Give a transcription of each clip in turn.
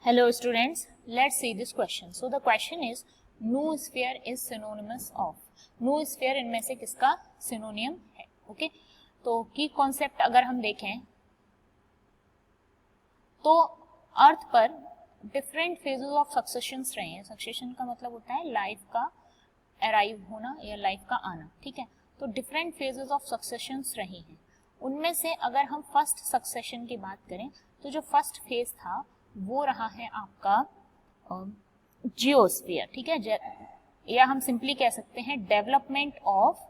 Hello students, let's see this question. So the question is noosphere is synonymous of. noosphere इनमें से किसका सिनोनियम है? Okay तो की कॉन्सेप्ट अगर हम देखें तो अर्थ पर डिफरेंट फेजेस ऑफ सक्सेशंस रहे हैं. सक्सेशन का मतलब होता है लाइफ का अराइव होना या लाइफ का आना. ठीक है, तो डिफरेंट फेजेस ऑफ सक्सेशंस रही हैं. उनमें से अगर हम फर्स्ट सक्सेशन की बात करें तो जो फर्स्ट फेज था वो रहा है आपका जियोस्फीयर. ठीक है, या हम सिंपली कह सकते हैं डेवलपमेंट ऑफ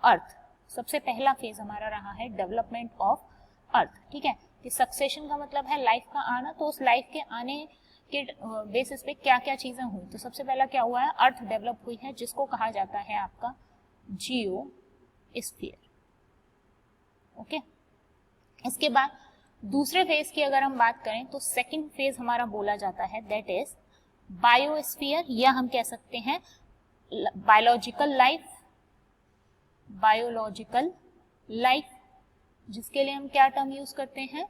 अर्थ. सबसे पहला फेज हमारा रहा है डेवलपमेंट ऑफ अर्थ. ठीक है, कि सक्सेशन का मतलब है लाइफ का आना. तो उस लाइफ के आने के बेसिस पे क्या क्या चीजें हुई. तो सबसे पहला क्या हुआ है, अर्थ डेवलप हुई है जिसको कहा जाता है आपका जियोस्फीयर. ओके, इसके बाद दूसरे फेज की अगर हम बात करें तो सेकंड फेज हमारा बोला जाता है दैट इज बायोस्फीयर, या हम कह सकते हैं बायोलॉजिकल लाइफ. बायोलॉजिकल लाइफ जिसके लिए हम क्या टर्म यूज करते हैं,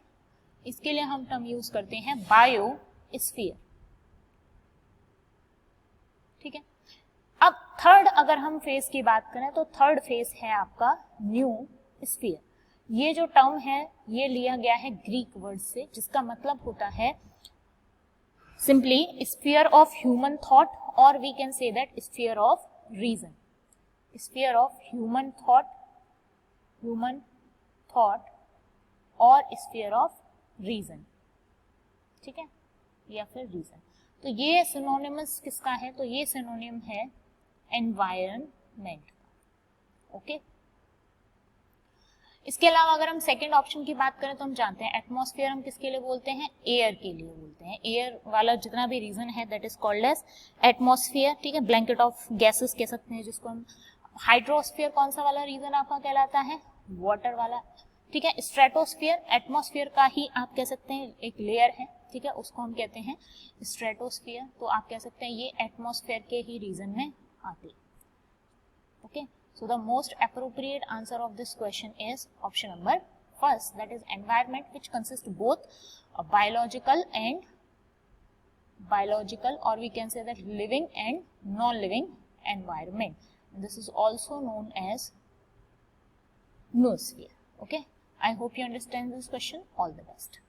इसके लिए हम टर्म यूज करते हैं बायोस्फीयर. ठीक है, अब थर्ड अगर हम फेज की बात करें तो थर्ड फेज है आपका न्यू स्फीयर. ये जो टर्म है ये लिया गया है ग्रीक वर्ड से जिसका मतलब होता है simply sphere of human thought, और we can say that sphere of reason. Sphere of human thought और स्फीयर ऑफ रीजन. ठीक है, या फिर रीजन. तो ये सिनोनिमस किसका है, तो ये सिनोनिम है एनवायरनमेंट का. ओके, इसके अलावा अगर हम सेकंड ऑप्शन की बात करें तो हम जानते हैं एटमॉस्फेयर हम किसके लिए बोलते हैं, एयर के लिए बोलते हैं. एयर वाला जितना भी रीजन है that is called as atmosphere. ठीक है, ब्लैंकेट ऑफ गैसेस कह सकते हैं जिसको हम. हाइड्रोस्फीयर कौन सा वाला रीजन आपका कहलाता है, वाटर वाला. ठीक है, स्ट्रेटोस्फीयर एटमॉस्फेयर का ही आप कह सकते हैं एक लेयर है. ठीक है, उसको हम कहते हैं स्ट्रेटोस्फीयर. तो आप कह सकते हैं ये एटमॉस्फेयर के ही रीजन में आते हैं. Okay, so the most appropriate answer of this question is option number first, that is environment, which consists both biological or we can say that living and non-living environment. And this is also known as noosphere. Okay, I hope you understand this question. All the best.